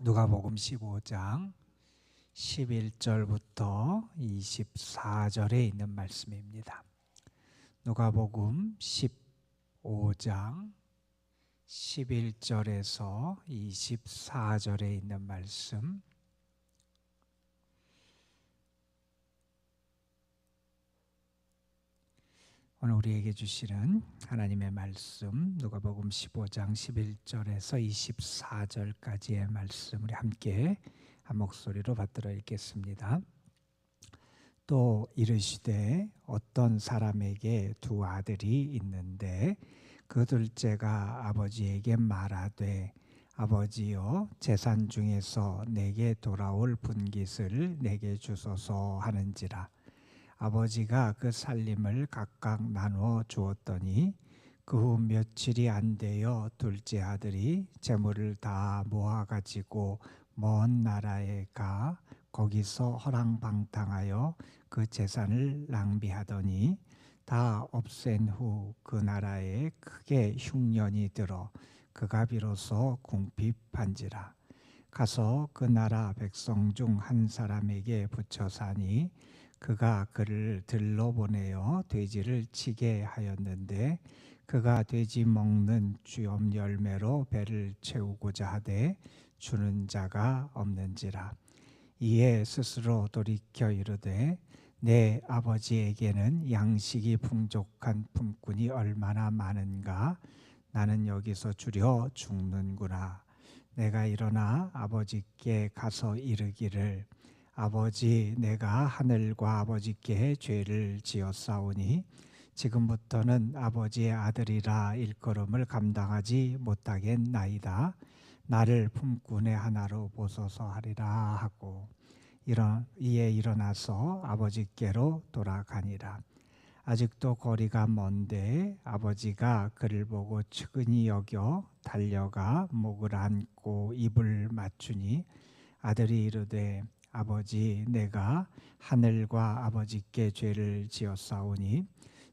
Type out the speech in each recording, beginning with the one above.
누가복음 15장 11절부터 24절에 있는 말씀입니다. 누가복음 15장 11절에서 24절에 있는 말씀, 오늘 우리에게 주시는 하나님의 말씀, 누가복음 15장 11절에서 24절까지의 말씀을 함께 한 목소리로 받들어 읽겠습니다. 또 이르시되 어떤 사람에게 두 아들이 있는데 그 둘째가 아버지에게 말하되 아버지여, 재산 중에서 내게 돌아올 분깃을 내게 주소서 하는지라. 아버지가 그 살림을 각각 나누어 주었더니 그 후 며칠이 안 되어 둘째 아들이 재물을 다 모아가지고 먼 나라에 가 거기서 허랑방탕하여 그 재산을 낭비하더니 다 없앤 후 그 나라에 크게 흉년이 들어 그가 비로소 궁핍한지라. 가서 그 나라 백성 중 한 사람에게 붙여 사니 그가 그를 들러 보내어 돼지를 치게 하였는데 그가 돼지 먹는 쥐엄 열매로 배를 채우고자 하되 주는 자가 없는지라. 이에 스스로 돌이켜 이르되 내 아버지에게는 양식이 풍족한 품꾼이 얼마나 많은가. 나는 여기서 주려 죽는구나. 내가 일어나 아버지께 가서 이르기를 아버지, 내가 하늘과 아버지께 죄를 지었사오니 지금부터는 아버지의 아들이라 일컬음을 감당하지 못하겠나이다. 나를 품꾼의 하나로 보소서 하리라 하고 이에 일어나서 아버지께로 돌아가니라. 아직도 거리가 먼데 아버지가 그를 보고 측은히 여겨 달려가 목을 안고 입을 맞추니 아들이 이르되 아버지, 내가 하늘과 아버지께 죄를 지었사오니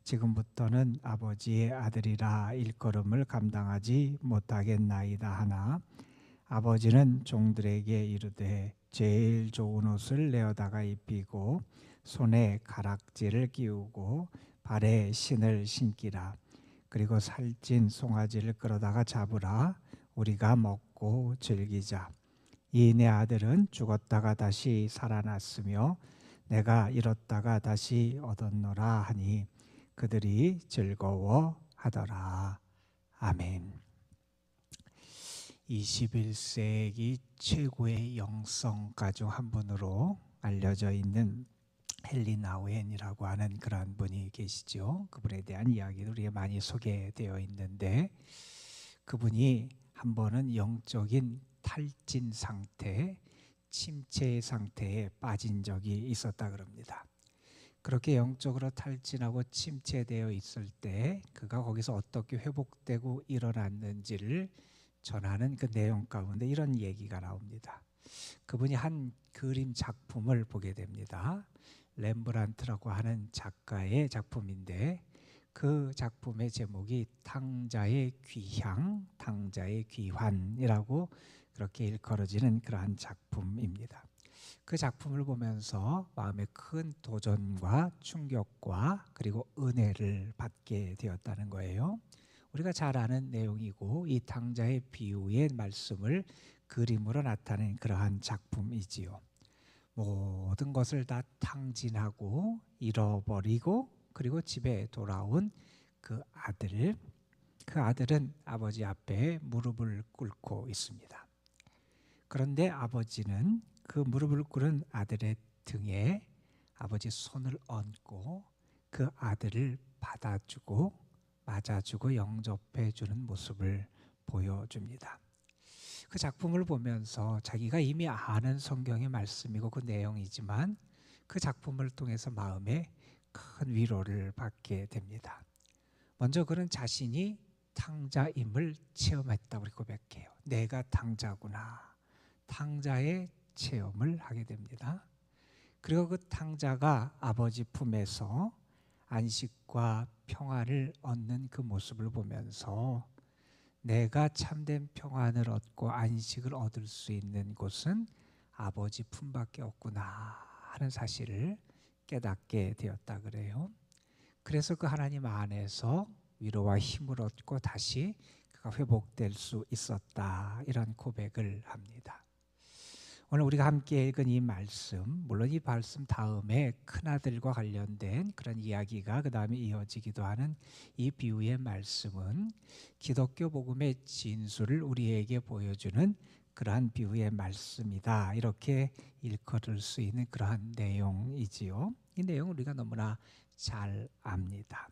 지금부터는 아버지의 아들이라 일컬음을 감당하지 못하겠나이다 하나 아버지는 종들에게 이르되 제일 좋은 옷을 내어다가 입히고 손에 가락지를 끼우고 발에 신을 신기라. 그리고 살찐 송아지를 끌어다가 잡으라. 우리가 먹고 즐기자. 이 내 아들은 죽었다가 다시 살아났으며 내가 잃었다가 다시 얻었노라 하니 그들이 즐거워하더라. 아멘. 21세기 최고의 영성가 중 한 분으로 알려져 있는 헨리 나우엔이라고 하는 그러한 분이 계시죠. 그분에 대한 이야기도 우리가 많이 소개되어 있는데 그분이 한 번은 영적인 탈진 상태, 침체 상태에 빠진 적이 있었다 그럽니다. 그렇게 영적으로 탈진하고 침체되어 있을 때 그가 거기서 어떻게 회복되고 일어났는지를 전하는 그 내용 가운데 이런 얘기가 나옵니다. 그분이 한 그림 작품을 보게 됩니다. 렘브란트라고 하는 작가의 작품인데 그 작품의 제목이 탕자의 귀향, 탕자의 귀환이라고 그렇게 일컬어지는 그러한 작품입니다. 그 작품을 보면서 마음에 큰 도전과 충격과 그리고 은혜를 받게 되었다는 거예요. 우리가 잘 아는 내용이고 이 탕자의 비유의 말씀을 그림으로 나타낸 그러한 작품이지요. 모든 것을 다 탕진하고 잃어버리고 그리고 집에 돌아온 그 아들은 아버지 앞에 무릎을 꿇고 있습니다. 그런데 아버지는 그 무릎을 꿇은 아들의 등에 아버지 손을 얹고 그 아들을 받아주고 맞아주고 영접해주는 모습을 보여줍니다. 그 작품을 보면서 자기가 이미 아는 성경의 말씀이고 그 내용이지만 그 작품을 통해서 마음에 큰 위로를 받게 됩니다. 먼저 그는 자신이 탕자임을 체험했다고 고백해요. 내가 탕자구나. 탕자의 체험을 하게 됩니다. 그리고 그 탕자가 아버지 품에서 안식과 평화를 얻는 그 모습을 보면서 내가 참된 평안을 얻고 안식을 얻을 수 있는 곳은 아버지 품밖에 없구나 하는 사실을 깨닫게 되었다 그래요. 그래서 그 하나님 안에서 위로와 힘을 얻고 다시 그가 회복될 수 있었다, 이런 고백을 합니다. 오늘 우리가 함께 읽은 이 말씀, 물론 이 말씀 다음에 큰아들과 관련된 그런 이야기가 그 다음에 이어지기도 하는 이 비유의 말씀은 기독교 복음의 진수를 우리에게 보여주는 그러한 비유의 말씀이다, 이렇게 일컬을 수 있는 그러한 내용이지요. 이 내용을 우리가 너무나 잘 압니다.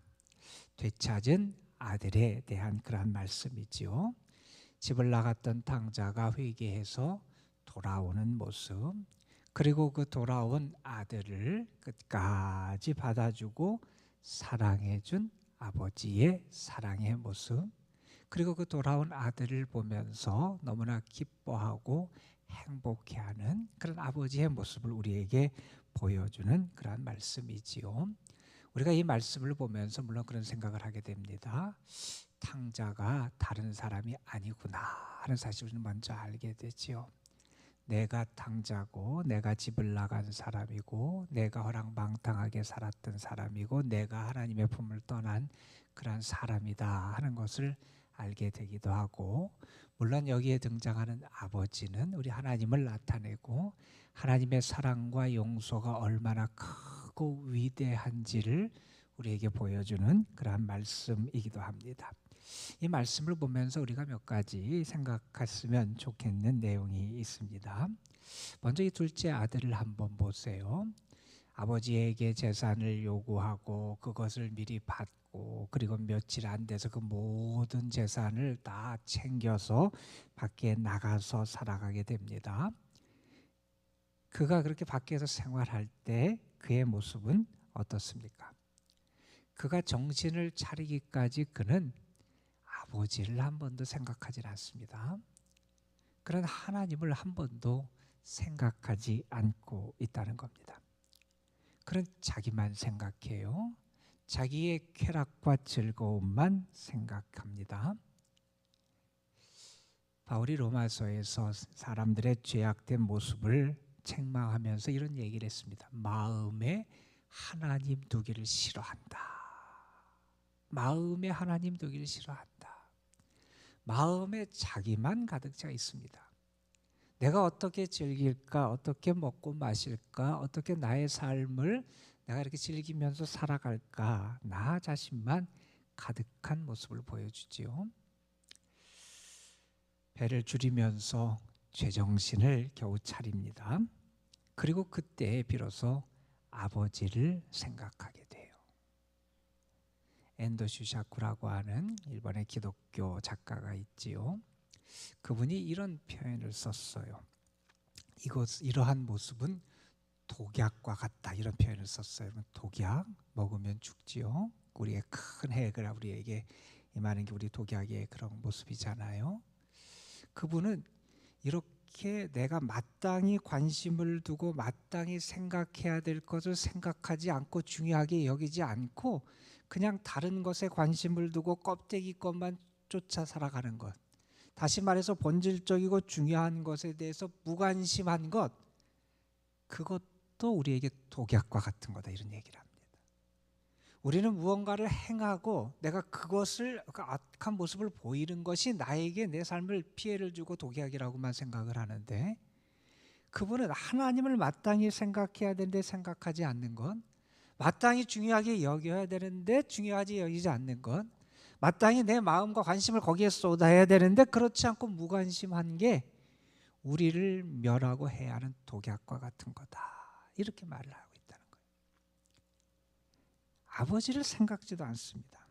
되찾은 아들에 대한 그러한 말씀이지요. 집을 나갔던 탕자가 회개해서 돌아오는 모습, 그리고 그 돌아온 아들을 끝까지 받아주고 사랑해준 아버지의 사랑의 모습, 그리고 그 돌아온 아들을 보면서 너무나 기뻐하고 행복해하는 그런 아버지의 모습을 우리에게 보여주는 그런 말씀이지요. 우리가 이 말씀을 보면서 물론 그런 생각을 하게 됩니다. 탕자가 다른 사람이 아니구나 하는 사실을 먼저 알게 되지요. 내가 탕자고, 내가 집을 나간 사람이고, 내가 허랑방탕하게 살았던 사람이고, 내가 하나님의 품을 떠난 그런 사람이다 하는 것을 알게 되기도 하고, 물론 여기에 등장하는 아버지는 우리 하나님을 나타내고 하나님의 사랑과 용서가 얼마나 크고 위대한지를 우리에게 보여주는 그러한 말씀이기도 합니다. 이 말씀을 보면서 우리가 몇 가지 생각했으면 좋겠는 내용이 있습니다. 먼저 이 둘째 아들을 한번 보세요. 아버지에게 재산을 요구하고 그것을 미리 받고, 그리고 며칠 안 돼서 그 모든 재산을 다 챙겨서 밖에 나가서 살아가게 됩니다. 그가 그렇게 밖에서 생활할 때 그의 모습은 어떻습니까? 그가 정신을 차리기까지 그는 아버지를 한 번도 생각하지 않습니다. 그런 하나님을 한 번도 생각하지 않고 있다는 겁니다. 그런 자기만 생각해요. 자기의 쾌락과 즐거움만 생각합니다. 바울이 로마서에서 사람들의 죄악된 모습을 책망하면서 이런 얘기를 했습니다. 마음에 하나님 두기를 싫어한다. 마음에 하나님 두기를 싫어한다. 마음에 자기만 가득 차 있습니다. 내가 어떻게 즐길까, 어떻게 먹고 마실까, 어떻게 나의 삶을 내가 이렇게 즐기면서 살아갈까, 나 자신만 가득한 모습을 보여주지요. 배를 줄이면서 죄정신을 겨우 차립니다. 그리고 그때 비로소 아버지를 생각하게 돼요. 엔도 슈샤쿠라고 하는 일본의 기독교 작가가 있지요. 그분이 이런 표현을 썼어요. 이러한 모습은 독약과 같다, 이런 표현을 썼어요. 독약 먹으면 죽지요. 우리의 큰 해가 우리에게 임하는 게 우리 독약의 그런 모습이잖아요. 그분은 이렇게 내가 마땅히 관심을 두고 마땅히 생각해야 될 것을 생각하지 않고 중요하게 여기지 않고 그냥 다른 것에 관심을 두고 껍데기 것만 쫓아 살아가는 것, 다시 말해서 본질적이고 중요한 것에 대해서 무관심한 것, 그것도 우리에게 독약과 같은 거다, 이런 얘기를 합니다. 우리는 무언가를 행하고 내가 그것을, 그 악한 모습을 보이는 것이 나에게 내 삶을 피해를 주고 독약이라고만 생각을 하는데, 그분은 하나님을 마땅히 생각해야 되는데 생각하지 않는 것, 마땅히 중요하게 여겨야 되는데 중요하지 여기지 않는 것, 마땅히 내 마음과 관심을 거기에 쏟아야 되는데 그렇지 않고 무관심한 게 우리를 멸하고 해야 하는 독약과 같은 거다, 이렇게 말을 하고 있다는 거예요. 아버지를 생각지도 않습니다.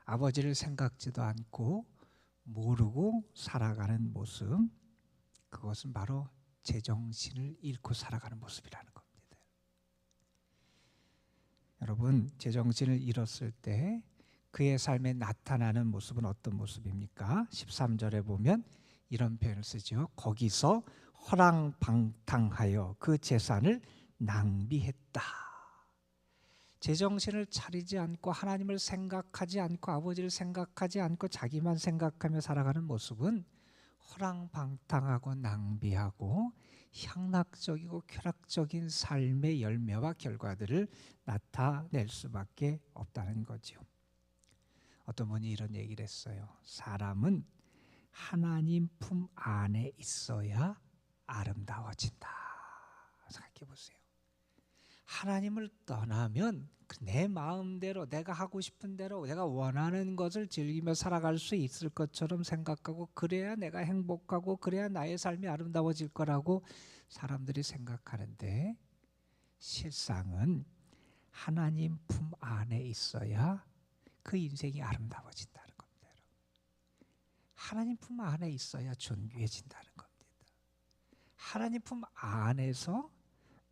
아버지를 생각지도 않고 모르고 살아가는 모습, 그것은 바로 제정신을 잃고 살아가는 모습이라는 겁니다. 여러분, 제정신을 잃었을 때 그의 삶에 나타나는 모습은 어떤 모습입니까? 13절에 보면 이런 표현을 쓰죠. 거기서 허랑방탕하여 그 재산을 낭비했다. 제정신을 차리지 않고 하나님을 생각하지 않고 아버지를 생각하지 않고 자기만 생각하며 살아가는 모습은 허랑방탕하고 낭비하고 향락적이고 쾌락적인 삶의 열매와 결과들을 나타낼 수밖에 없다는 거죠. 어떤 분이 이런 얘기를 했어요. 사람은 하나님 품 안에 있어야 아름다워진다. 생각해 보세요. 하나님을 떠나면 내 마음대로 내가 하고 싶은 대로 내가 원하는 것을 즐기며 살아갈 수 있을 것처럼 생각하고 그래야 내가 행복하고 그래야 나의 삶이 아름다워질 거라고 사람들이 생각하는데 실상은 하나님 품 안에 있어야 그 인생이 아름다워진다는 겁니다. 하나님 품 안에 있어야 존귀해진다는 겁니다. 하나님 품 안에서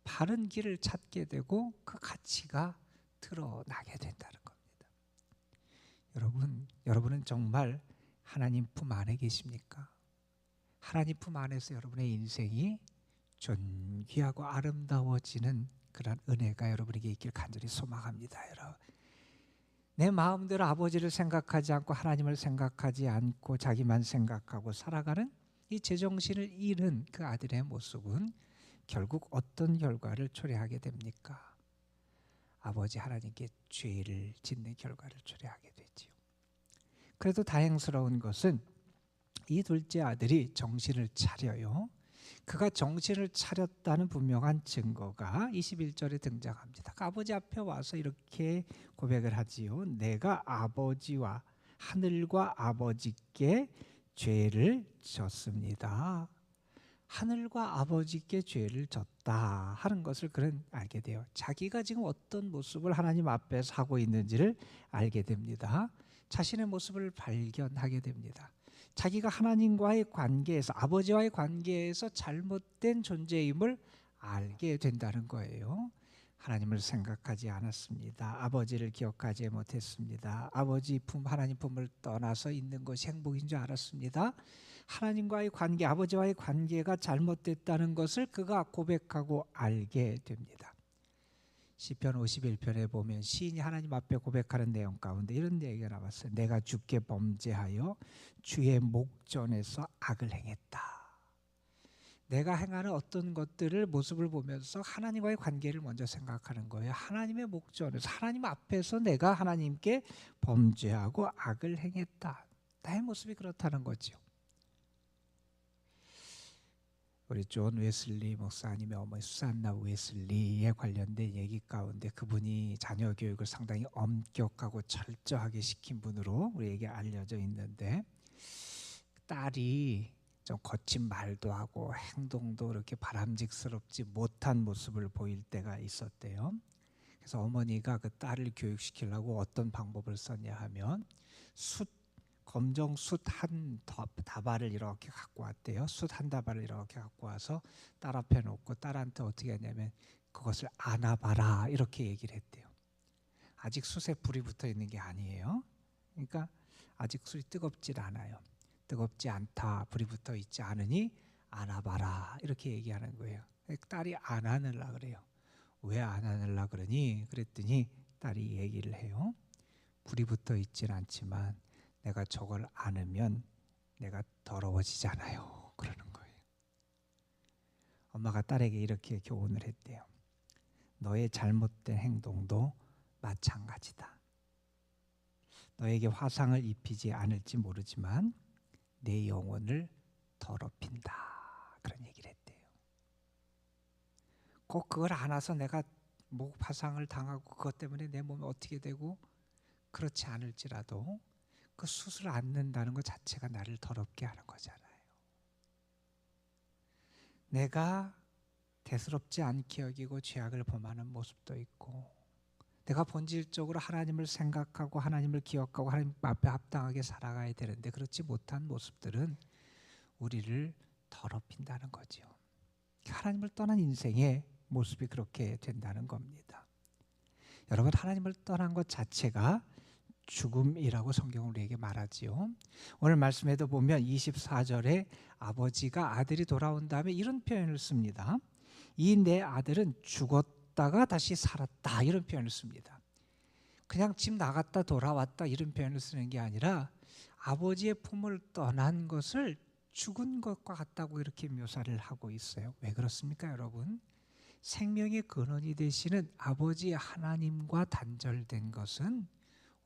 바른 길을 찾게 되고 그 가치가 드러나게 된다는 겁니다. 여러분은 정말 하나님 품 안에 계십니까? 하나님 품 안에서 여러분의 인생이 존귀하고 아름다워지는 그런 은혜가 여러분에게 있길 간절히 소망합니다. 여러분, 내 마음대로 아버지를 생각하지 않고 하나님을 생각하지 않고 자기만 생각하고 살아가는 이 제정신을 잃은 그 아들의 모습은 결국 어떤 결과를 초래하게 됩니까? 아버지 하나님께 죄를 짓는 결과를 초래하게 되지요. 그래도 다행스러운 것은 이 둘째 아들이 정신을 차려요. 그가 정신을 차렸다는 분명한 증거가 21절에 등장합니다. 아버지 앞에 와서 이렇게 고백을 하지요. 내가 아버지와 하늘과 아버지께 죄를 졌습니다. 하늘과 아버지께 죄를 졌다 하는 것을 그는 알게 돼요. 자기가 지금 어떤 모습을 하나님 앞에서 하고 있는지를 알게 됩니다. 자신의 모습을 발견하게 됩니다. 자기가 하나님과의 관계에서 아버지와의 관계에서 잘못된 존재임을 알게 된다는 거예요. 하나님을 생각하지 않았습니다. 아버지를 기억하지 못했습니다. 아버지 품, 하나님 품을 떠나서 있는 것이 행복인 줄 알았습니다. 하나님과의 관계, 아버지와의 관계가 잘못됐다는 것을 그가 고백하고 알게 됩니다. 시편 51편에 보면 시인이 하나님 앞에 고백하는 내용 가운데 이런 얘기가 나왔어요. 내가 주께 범죄하여 주의 목전에서 악을 행했다. 내가 행하는 어떤 것들을 모습을 보면서 하나님과의 관계를 먼저 생각하는 거예요. 하나님의 목전에서 하나님 앞에서 내가 하나님께 범죄하고 악을 행했다. 나의 모습이 그렇다는 거죠. 우리 존 웨슬리 목사님의 어머니 수산나 웨슬리에 관련된 얘기 가운데 그분이 자녀 교육을 상당히 엄격하고 철저하게 시킨 분으로 우리에게 알려져 있는데 딸이 좀 거친 말도 하고 행동도 이렇게 바람직스럽지 못한 모습을 보일 때가 있었대요. 그래서 어머니가 그 딸을 교육시키려고 어떤 방법을 썼냐 하면 검정 숯 한 다발을 이렇게 갖고 왔대요. 숯 한 다발을 이렇게 갖고 와서 딸 앞에 놓고 딸한테 어떻게 했냐면 그것을 안아봐라 이렇게 얘기를 했대요. 아직 숯에 불이 붙어 있는 게 아니에요. 그러니까 아직 숯이 뜨겁질 않아요. 뜨겁지 않다, 불이 붙어 있지 않으니 안아봐라 이렇게 얘기하는 거예요. 딸이 안 안으려 그래요. 왜 안 안으려 그러니? 그랬더니 딸이 얘기를 해요. 불이 붙어 있진 않지만 내가 저걸 안으면 내가 더러워지잖아요. 그러는 거예요. 엄마가 딸에게 이렇게 교훈을 했대요. 너의 잘못된 행동도 마찬가지다. 너에게 화상을 입히지 않을지 모르지만 내 영혼을 더럽힌다. 그런 얘기를 했대요. 꼭 그걸 안아서 내가 목 화상을 당하고 그것 때문에 내 몸이 어떻게 되고 그렇지 않을지라도 그 숯을 안는다는 것 자체가 나를 더럽게 하는 거잖아요. 내가 대수롭지 않게 여기고 죄악을 범하는 모습도 있고 내가 본질적으로 하나님을 생각하고 하나님을 기억하고 하나님 앞에 합당하게 살아가야 되는데 그렇지 못한 모습들은 우리를 더럽힌다는 거죠. 하나님을 떠난 인생의 모습이 그렇게 된다는 겁니다. 여러분, 하나님을 떠난 것 자체가 죽음이라고 성경은 우리에게 말하지요. 오늘 말씀에도 보면 24절에 아버지가 아들이 돌아온 다음에 이런 표현을 씁니다. 이 내 아들은 죽었다가 다시 살았다 이런 표현을 씁니다. 그냥 집 나갔다 돌아왔다 이런 표현을 쓰는 게 아니라 아버지의 품을 떠난 것을 죽은 것과 같다고 이렇게 묘사를 하고 있어요. 왜 그렇습니까, 여러분? 생명의 근원이 되시는 아버지 하나님과 단절된 것은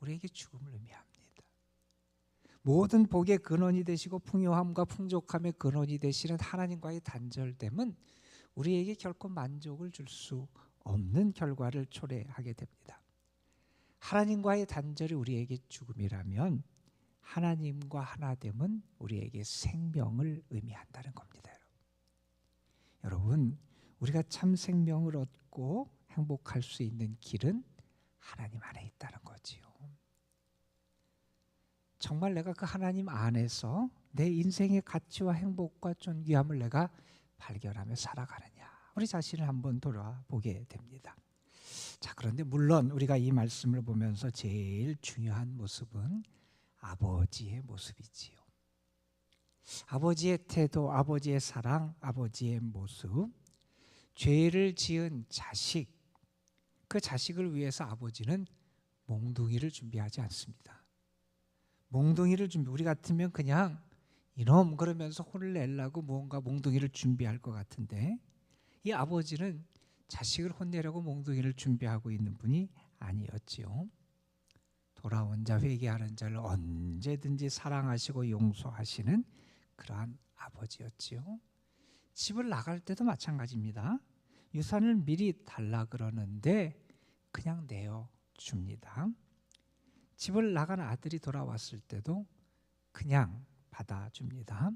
우리에게 죽음을 의미합니다. 모든 복의 근원이 되시고 풍요함과 풍족함의 근원이 되시는 하나님과의 단절됨은 우리에게 결코 만족을 줄 수 없는 결과를 초래하게 됩니다. 하나님과의 단절이 우리에게 죽음이라면 하나님과 하나됨은 우리에게 생명을 의미한다는 겁니다. 여러분, 우리가 참 생명을 얻고 행복할 수 있는 길은 하나님 안에 있다는 거지요. 정말 내가 그 하나님 안에서 내 인생의 가치와 행복과 존귀함을 내가 발견하며 살아가느냐, 우리 자신을 한번 돌아보게 됩니다. 자, 그런데 물론 우리가 이 말씀을 보면서 제일 중요한 모습은 아버지의 모습이지요. 아버지의 태도, 아버지의 사랑, 아버지의 모습, 죄를 지은 자식, 그 자식을 위해서 아버지는 몽둥이를 준비하지 않습니다. 몽둥이를 우리 같으면 그냥 이놈 그러면서 혼을 내려고 무언가 몽둥이를 준비할 것 같은데, 이 아버지는 자식을 혼내려고 몽둥이를 준비하고 있는 분이 아니었지요. 돌아온 자, 회개하는 자를 언제든지 사랑하시고 용서하시는 그러한 아버지였지요. 집을 나갈 때도 마찬가지입니다. 유산을 미리 달라 그러는데 그냥 내어줍니다. 집을 나간 아들이 돌아왔을 때도 그냥 받아줍니다.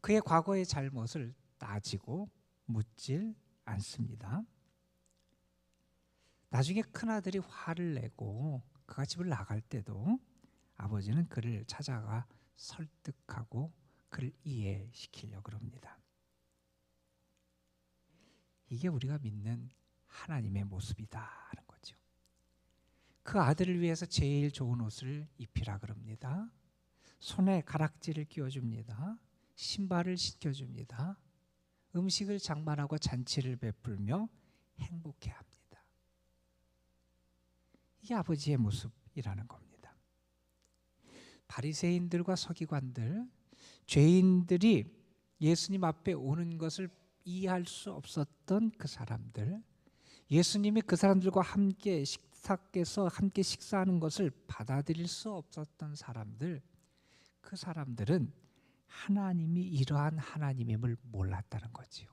그의 과거의 잘못을 따지고 묻질 않습니다. 나중에 큰아들이 화를 내고 그가 집을 나갈 때도 아버지는 그를 찾아가 설득하고 그를 이해시키려고 합니다. 이게 우리가 믿는 하나님의 모습이다 하는 거죠. 그 아들을 위해서 제일 좋은 옷을 입히라 그럽니다. 손에 가락지를 끼워줍니다. 신발을 신겨줍니다. 음식을 장만하고 잔치를 베풀며 행복해 합니다. 이게 아버지의 모습이라는 겁니다. 바리새인들과 서기관들, 죄인들이 예수님 앞에 오는 것을 이해할 수 없었던 그 사람들, 예수님이 그 사람들과 함께 식사께서 함께 식사하는 것을 받아들일 수 없었던 사람들, 그 사람들은 하나님이 이러한 하나님임을 몰랐다는 거지요.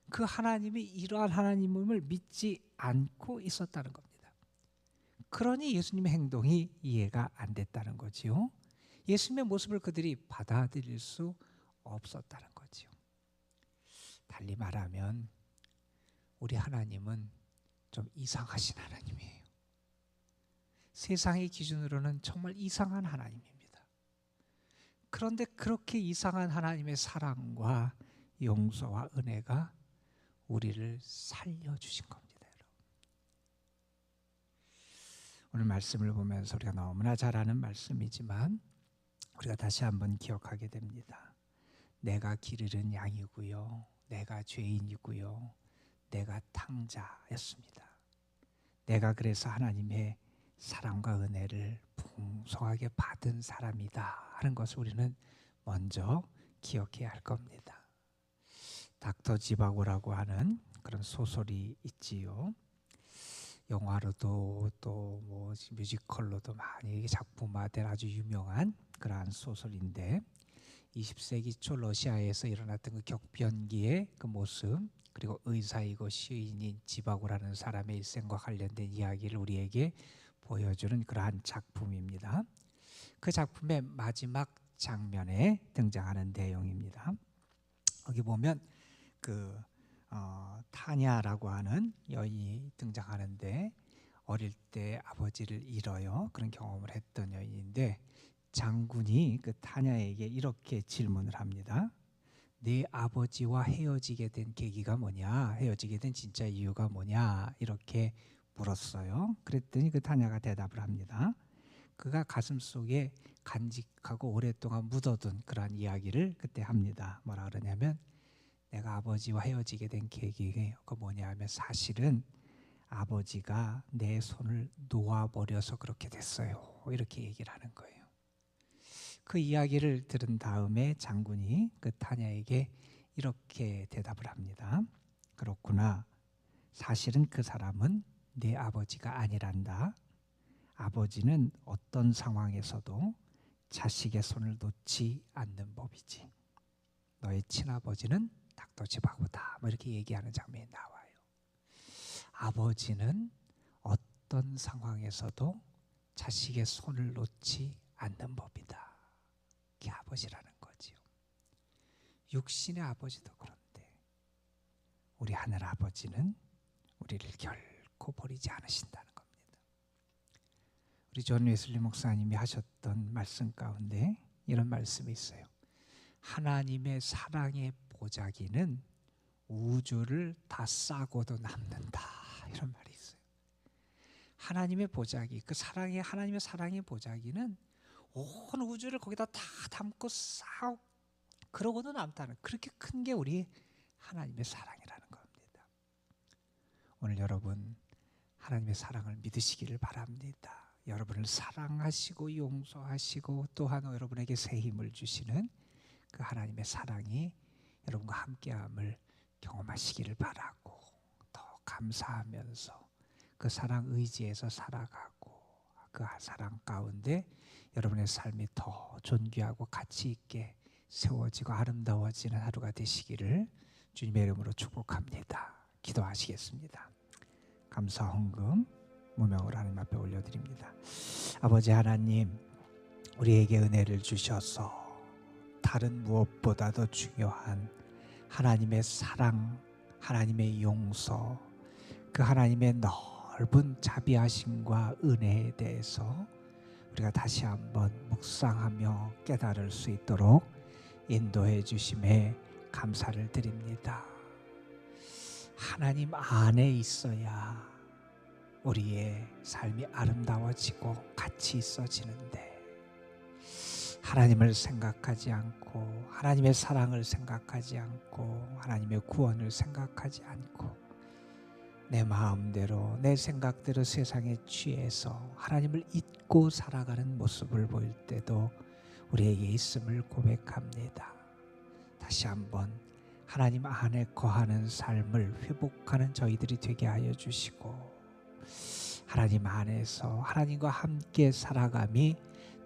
그 하나님이 이러한 하나님임을 믿지 않고 있었다는 겁니다. 그러니 예수님의 행동이 이해가 안 됐다는 거지요. 예수님의 모습을 그들이 받아들일 수 없었다는 거지요. 달리 말하면 우리 하나님은 좀 이상하신 하나님이에요. 세상의 기준으로는 정말 이상한 하나님입니다. 그런데 그렇게 이상한 하나님의 사랑과 용서와 은혜가 우리를 살려주신 겁니다. 오늘 말씀을 보면서 우리가 너무나 잘 아는 말씀이지만 우리가 다시 한번 기억하게 됩니다. 내가 길 잃은 양이고요, 내가 죄인이고요, 내가 탕자였습니다. 내가 그래서 하나님의 사랑과 은혜를 풍성하게 받은 사람이다 하는 것을 우리는 먼저 기억해야 할 겁니다. 닥터 지바고라고 하는 그런 소설이 있지요. 영화로도 또 뭐 뮤지컬로도 많이 작품화된 아주 유명한 그러한 소설인데, 20세기 초 러시아에서 일어났던 그 격변기의 그 모습, 그리고 의사이고 시인인 지바고라는 사람의 일생과 관련된 이야기를 우리에게 보여주는 그러한 작품입니다. 그 작품의 마지막 장면에 등장하는 내용입니다. 여기 보면 그 타냐라고 하는 여인이 등장하는데, 어릴 때 아버지를 잃어요. 그런 경험을 했던 여인인데, 장군이 그 타냐에게 이렇게 질문을 합니다. 네 아버지와 헤어지게 된 계기가 뭐냐? 헤어지게 된 진짜 이유가 뭐냐? 이렇게 물었어요. 그랬더니 그 타냐가 대답을 합니다. 그가 가슴속에 간직하고 오랫동안 묻어둔 그런 이야기를 그때 합니다. 뭐라 그러냐면, 내가 아버지와 헤어지게 된 계기가 뭐냐 하면, 사실은 아버지가 내 손을 놓아버려서 그렇게 됐어요. 이렇게 얘기를 하는 거예요. 그 이야기를 들은 다음에 장군이 그 타냐에게 이렇게 대답을 합니다. 그렇구나. 사실은 그 사람은 네 아버지가 아니란다. 아버지는 어떤 상황에서도 자식의 손을 놓지 않는 법이지. 너의 친아버지는 닥터지바고다. 뭐 이렇게 얘기하는 장면이 나와요. 아버지는 어떤 상황에서도 자식의 손을 놓지 않는 법이다. 그게 아버지라는 거지요. 육신의 아버지도 그런데 우리 하늘 아버지는 우리를 결코 버리지 않으신다는 겁니다. 우리 존 웨슬리 목사님이 하셨던 말씀 가운데 이런 말씀이 있어요. 하나님의 사랑의 보자기는 우주를 다 싸고도 남는다. 이런 말이 있어요. 하나님의 보자기, 그 사랑의 하나님의 사랑의 보자기는 온 우주를 거기다 다 담고 싸고 그러고도 남다는, 그렇게 큰 게 우리 하나님의 사랑이라는 겁니다. 오늘 여러분 하나님의 사랑을 믿으시기를 바랍니다. 여러분을 사랑하시고 용서하시고 또한 여러분에게 새 힘을 주시는 그 하나님의 사랑이 여러분과 함께함을 경험하시기를 바라고, 더 감사하면서 그 사랑 의지에서 살아가고 그 사랑 가운데 여러분의 삶이 더 존귀하고 가치 있게 세워지고 아름다워지는 하루가 되시기를 주님의 이름으로 축복합니다. 기도하시겠습니다. 감사 헌금 무명으로 하나님 앞에 올려드립니다. 아버지 하나님, 우리에게 은혜를 주셔서 다른 무엇보다도 중요한 하나님의 사랑, 하나님의 용서, 그 하나님의 넓은 자비하심과 은혜에 대해서 우리가 다시 한번 묵상하며 깨달을 수 있도록 인도해 주심에 감사를 드립니다. 하나님 안에 있어야 우리의 삶이 아름다워지고 가치 있어지는데, 하나님을 생각하지 않고 하나님의 사랑을 생각하지 않고 하나님의 구원을 생각하지 않고 내 마음대로 내 생각대로 세상에 취해서 하나님을 잊고 살아가는 모습을 보일 때도 우리에게 있음을 고백합니다. 다시 한번 하나님 안에 거하는 삶을 회복하는 저희들이 되게 하여 주시고, 하나님 안에서 하나님과 함께 살아감이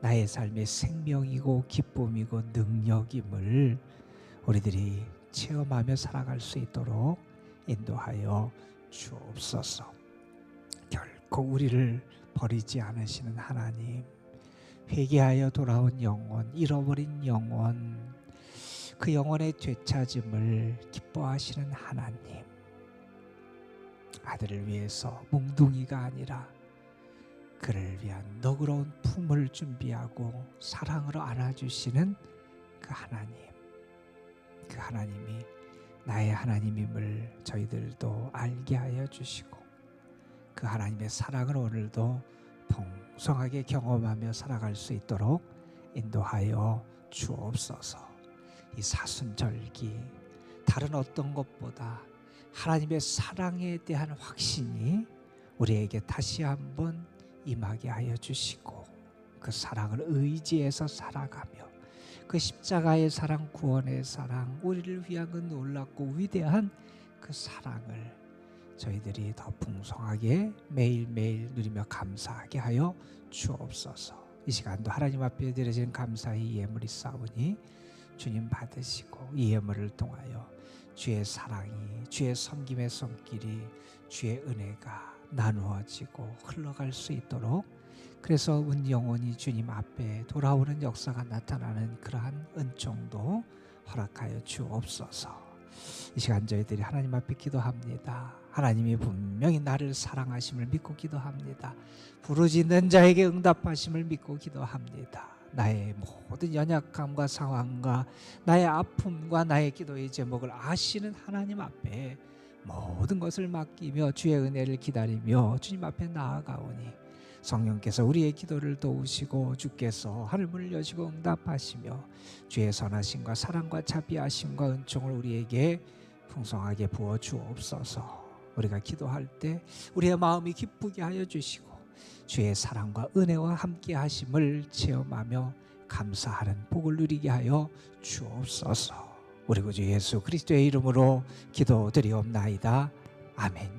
나의 삶의 생명이고 기쁨이고 능력임을 우리들이 체험하며 살아갈 수 있도록 인도하여 주옵소서. 결코 우리를 버리지 않으시는 하나님, 회개하여 돌아온 영혼, 잃어버린 영혼, 그 영혼의 되찾음을 기뻐하시는 하나님, 아들을 위해서 몽둥이가 아니라 그를 위한 너그러운 품을 준비하고 사랑으로 안아주시는 그 하나님, 그 하나님이 나의 하나님임을 저희들도 알게 하여 주시고, 그 하나님의 사랑을 오늘도 풍성하게 경험하며 살아갈 수 있도록 인도하여 주옵소서. 이 사순절기 다른 어떤 것보다 하나님의 사랑에 대한 확신이 우리에게 다시 한번 임하게 하여 주시고, 그 사랑을 의지해서 살아가며 그 십자가의 사랑, 구원의 사랑, 우리를 위한 그 놀랍고 위대한 그 사랑을 저희들이 더 풍성하게 매일매일 누리며 감사하게 하여 주옵소서. 이 시간도 하나님 앞에 드려진 감사의 예물이 싸우니 주님 받으시고, 이 예물을 통하여 주의 사랑이, 주의 섬김의 손길이, 주의 은혜가 나누어지고 흘러갈 수 있도록, 그래서 온 영혼이 주님 앞에 돌아오는 역사가 나타나는 그러한 은총도 허락하여 주옵소서. 이 시간 저희들이 하나님 앞에 기도합니다. 하나님이 분명히 나를 사랑하심을 믿고 기도합니다. 부르짖는 자에게 응답하심을 믿고 기도합니다. 나의 모든 연약함과 상황과 나의 아픔과 나의 기도의 제목을 아시는 하나님 앞에 모든 것을 맡기며 주의 은혜를 기다리며 주님 앞에 나아가오니, 성령께서 우리의 기도를 도우시고 주께서 하늘문을 여시고 응답하시며 주의 선하심과 사랑과 자비하심과 은총을 우리에게 풍성하게 부어 주옵소서. 우리가 기도할 때 우리의 마음이 기쁘게 하여 주시고 주의 사랑과 은혜와 함께 하심을 체험하며 감사하는 복을 누리게 하여 주옵소서. 우리 구주 예수 그리스도의 이름으로 기도드리옵나이다. 아멘.